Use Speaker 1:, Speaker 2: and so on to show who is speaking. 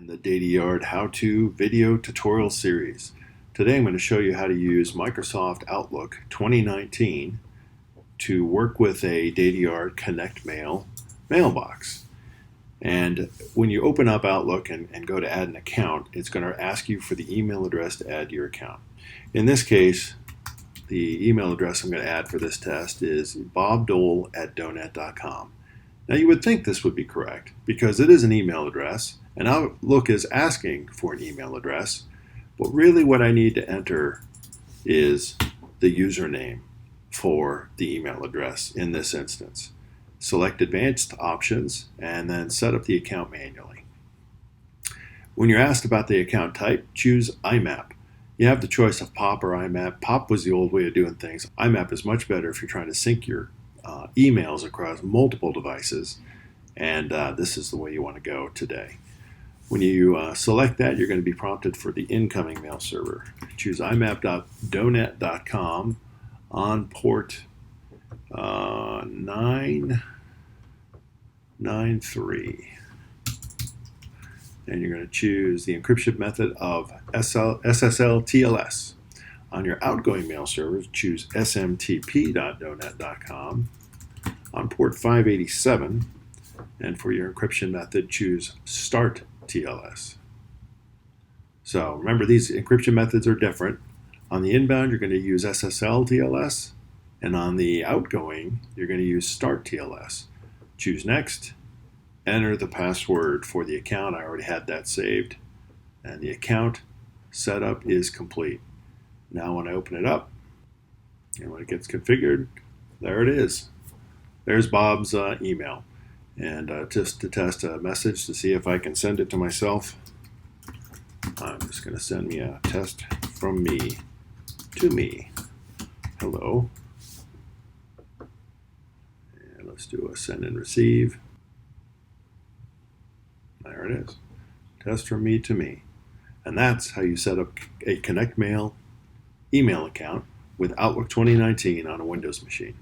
Speaker 1: in the DataYard how-to video tutorial series. Today I'm going to show you how to use Microsoft Outlook 2019 to work with a DataYard Connect Mail mailbox. And when you open up Outlook and go to add an account, it's going to ask you for the email address to add to your account. In this case, the email address I'm going to add for this test is bobdole@donet.com. Now you would think this would be correct because it is an email address and Outlook is asking for an email address, but really what I need to enter is the username for the email address in this instance. Select advanced options and then set up the account manually. When you're asked about the account type, choose IMAP. You have the choice of POP or IMAP. POP was the old way of doing things. IMAP is much better if you're trying to sync your emails across multiple devices, and this is the way you want to go today. When you select that, you're going to be prompted for the incoming mail server. Choose imap.donet.com on port 993. And you're going to choose the encryption method of SSL TLS. On your outgoing mail servers, choose smtp.donet.com on port 587. And for your encryption method, choose Start TLS. So remember, these encryption methods are different. On the inbound, you're going to use SSL TLS. And on the outgoing, you're going to use Start TLS. Choose Next. Enter the password for the account. I already had that saved. And the account setup is complete. Now when I open it up, and when it gets configured, there it is. There's Bob's email. And just to test a message to see if I can send it to myself, I'm just going to send me a test from me to me. Hello. And let's do a send and receive. There it is. Test from me to me. And that's how you set up a Connect Mail email account with Outlook 2019 on a Windows machine.